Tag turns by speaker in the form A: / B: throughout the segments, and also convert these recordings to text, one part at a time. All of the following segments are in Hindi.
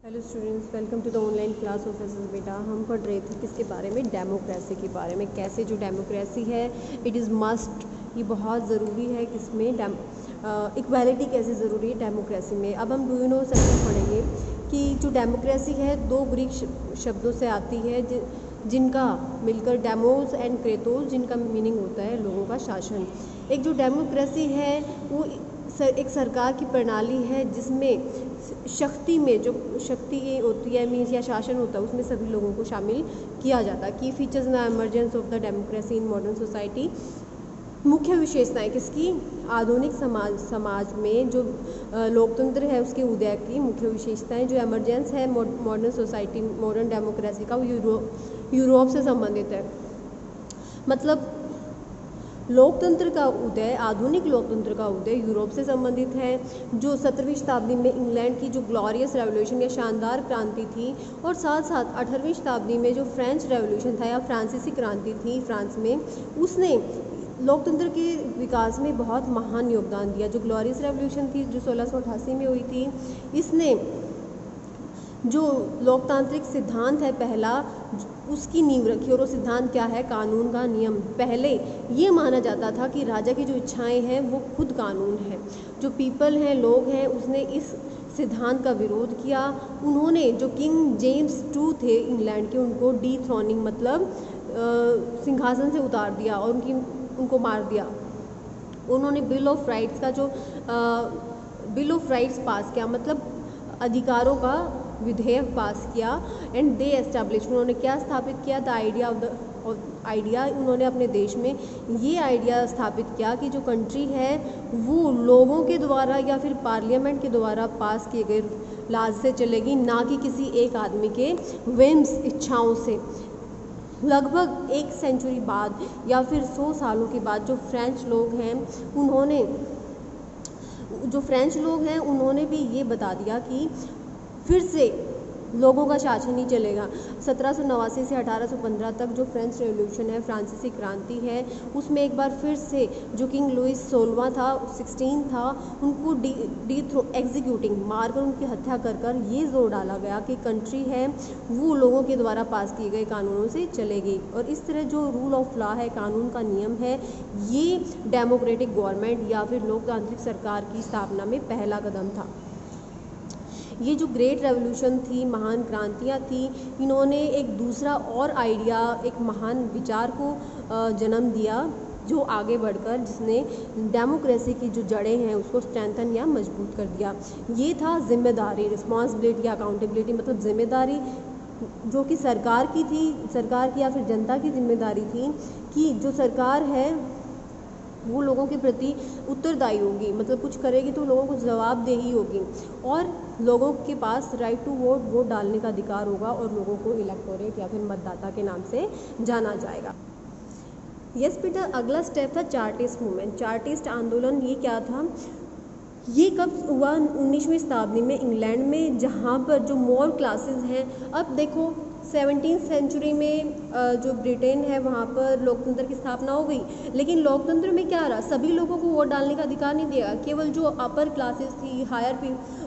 A: Hello students, welcome to the online class of एस बेटा। हम पढ़ रहे थे किसके बारे में? डेमोक्रेसी के बारे में। कैसे जो डेमोक्रेसी है इट इज़ मस्ट, ये बहुत ज़रूरी है। किसमें? इक्वालिटी कैसे ज़रूरी है डेमोक्रेसी में। अब हम डू नो सेक्शन पढ़ेंगे कि जो डेमोक्रेसी है दो ग्रीक शब्दों से आती है जिनका मिलकर डेमोस एंड क्रेतोस, जिनका मीनिंग होता है लोगों का शासन। एक जो डेमोक्रेसी है वो एक सरकार की प्रणाली है जिसमें शक्ति में जो शक्ति होती है मीन्स या शासन होता है उसमें सभी लोगों को शामिल किया जाता है। की फीचर्स ना emergence of the democracy in modern society. मुख्य विशेषताएं किसकी? आधुनिक समाज में जो लोकतंत्र है उसके उदय की मुख्य विशेषताएं। जो एमरजेंस है मॉडर्न सोसाइटी, मॉडर्न डेमोक्रेसी का, वो यूरोप से संबंधित है। मतलब लोकतंत्र का उदय, आधुनिक लोकतंत्र का उदय यूरोप से संबंधित है। जो 17वीं शताब्दी में इंग्लैंड की जो ग्लोरियस रेवोल्यूशन या शानदार क्रांति थी, और साथ साथ 18वीं शताब्दी में जो फ्रेंच रेवोल्यूशन था या फ्रांसीसी क्रांति थी फ्रांस में, उसने लोकतंत्र के विकास में बहुत महान योगदान दिया। जो ग्लोरियस रेवोल्यूशन थी जो 1688 में हुई थी, इसने जो लोकतांत्रिक सिद्धांत है पहला, उसकी नींव रखी। और वो सिद्धांत क्या है? कानून का नियम। पहले ये माना जाता था कि राजा की जो इच्छाएं हैं वो खुद कानून है। जो पीपल हैं, लोग हैं, उसने इस सिद्धांत का विरोध किया। उन्होंने जो किंग जेम्स टू थे इंग्लैंड के, उनको डीथ्रोनिंग मतलब सिंहासन से उतार दिया और उनको मार दिया। उन्होंने बिल ऑफ राइट्स का जो बिल ऑफ राइट्स पास किया, मतलब अधिकारों का विधेयक पास किया। एंड दे एस्टैब्लिश, उन्होंने क्या स्थापित किया? The idea of the idea. उन्होंने अपने देश में ये आइडिया स्थापित किया कि जो कंट्री है वो लोगों के द्वारा या फिर पार्लियामेंट के द्वारा पास किए गए लाज से चलेगी, ना कि किसी एक आदमी के विम्स, इच्छाओं से। लगभग एक सेंचुरी बाद या फिर 100 सालों के बाद जो फ्रेंच लोग हैं उन्होंने भी ये बता दिया कि फिर से लोगों का शासन ही चलेगा। 1789 से 1815 तक जो फ्रेंच रेवोल्यूशन है, फ्रांसीसी क्रांति है, उसमें एक बार फिर से जो किंग लुइस 16वां था, 16 था, उनको एग्जीक्यूटिंग मारकर उनकी हत्या कर ये जोर डाला गया कि कंट्री है वो लोगों के द्वारा पास किए गए कानूनों से चलेगी। और इस तरह जो रूल ऑफ लॉ है, कानून का नियम है, ये डेमोक्रेटिक गवर्नमेंट या फिर लोकतांत्रिक सरकार की स्थापना में पहला कदम था। ये जो ग्रेट रेवोल्यूशन थी, महान क्रांतियाँ थी, इन्होंने एक दूसरा और आइडिया, एक महान विचार को जन्म दिया जो आगे बढ़कर जिसने डेमोक्रेसी की जो जड़ें हैं उसको स्ट्रेंथन या मजबूत कर दिया। ये था जिम्मेदारी, रिस्पॉन्सिबिलिटी, अकाउंटेबिलिटी। मतलब जिम्मेदारी जो कि सरकार की थी, सरकार की या फिर जनता की जिम्मेदारी थी कि जो सरकार है वो लोगों के प्रति उत्तरदायी होगी, मतलब कुछ करेगी तो लोगों को जवाबदेही होगी। और लोगों के पास राइट टू वोट डालने का अधिकार होगा और लोगों को इलेक्टोरेट या फिर मतदाता के नाम से जाना जाएगा। यस बेटा, अगला स्टेप था चार्टिस्ट मूवमेंट। चार्टिस्ट आंदोलन ये क्या था? ये कब हुआ? 19वीं शताब्दी में इंग्लैंड में, जहाँ पर जो मोर क्लासेस हैं। अब देखो 17th सेंचुरी में जो ब्रिटेन है वहाँ पर लोकतंत्र की स्थापना हो गई, लेकिन लोकतंत्र में क्या रहा? सभी लोगों को वोट डालने का अधिकार नहीं दिया। केवल जो अपर क्लासेस थी, हायर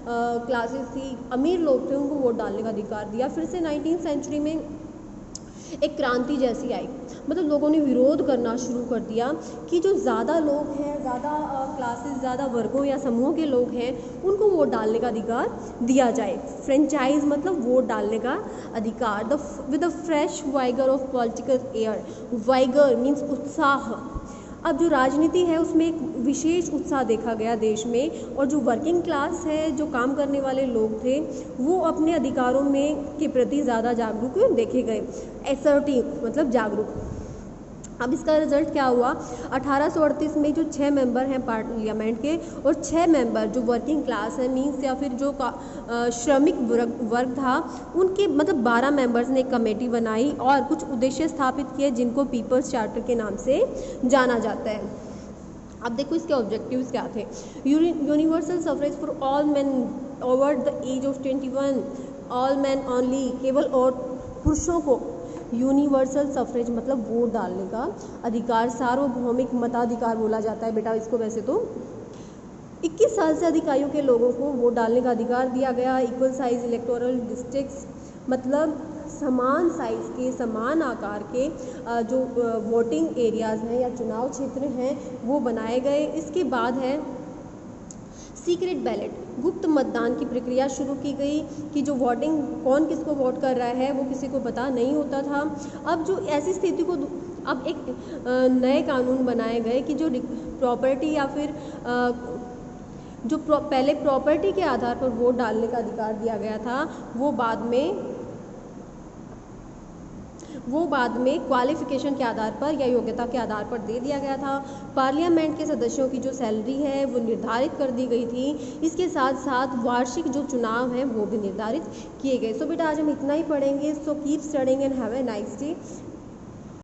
A: क्लासेस थी, अमीर लोग थे, उनको वोट डालने का अधिकार दिया। फिर से 19th सेंचुरी में एक क्रांति जैसी आई, मतलब लोगों ने विरोध करना शुरू कर दिया कि जो ज़्यादा लोग हैं, ज़्यादा क्लासेस, ज़्यादा वर्गों या समूहों के लोग हैं, उनको वोट डालने का अधिकार दिया जाए। फ्रेंचाइज मतलब वोट डालने का अधिकार। With the fresh vigour of political air. Vigour means उत्साह। अब जो राजनीति है उसमें एक विशेष उत्साह देखा गया देश में, और जो वर्किंग क्लास है, जो काम करने वाले लोग थे, वो अपने अधिकारों में के प्रति ज़्यादा जागरूक देखे गए। एसर्टिव मतलब जागरूक। अब इसका रिजल्ट क्या हुआ? 1838 में जो 6 मेंबर हैं पार्लियामेंट के और 6 मेंबर जो वर्किंग क्लास है मीन्स या फिर जो श्रमिक वर्ग था, उनके मतलब 12 मेंबर्स ने एक कमेटी बनाई और कुछ उद्देश्य स्थापित किए जिनको पीपल्स चार्टर के नाम से जाना जाता है। अब देखो इसके ऑब्जेक्टिव्स क्या थे? Universal suffrage for all man over the age of 21, all man only, केवल और पुरुषों को यूनिवर्सल सफरेज मतलब वोट डालने का अधिकार। सार्वभौमिक मताधिकार बोला जाता है बेटा इसको वैसे तो। 21 साल से अधिक आयु के लोगों को वोट डालने का अधिकार दिया गया। इक्वल साइज इलेक्टोरल डिस्ट्रिक्ट्स, मतलब समान साइज़ के, समान आकार के जो वोटिंग एरियाज़ हैं या चुनाव क्षेत्र हैं वो बनाए गए। इसके बाद है सीक्रेट बैलेट, गुप्त मतदान की प्रक्रिया शुरू की गई कि जो वोटिंग, कौन किसको वोट कर रहा है वो किसी को पता नहीं होता था। अब जो ऐसी स्थिति को, अब एक नए कानून बनाए गए कि जो प्रॉपर्टी या फिर जो पहले प्रॉपर्टी के आधार पर वोट डालने का अधिकार दिया गया था वो बाद में क्वालिफिकेशन के आधार पर या योग्यता के आधार पर दे दिया गया था। पार्लियामेंट के सदस्यों की जो सैलरी है वो निर्धारित कर दी गई थी। इसके साथ साथ वार्षिक जो चुनाव हैं वो भी निर्धारित किए गए। सो बेटा आज हम इतना ही पढ़ेंगे। So keep studying and have a nice day.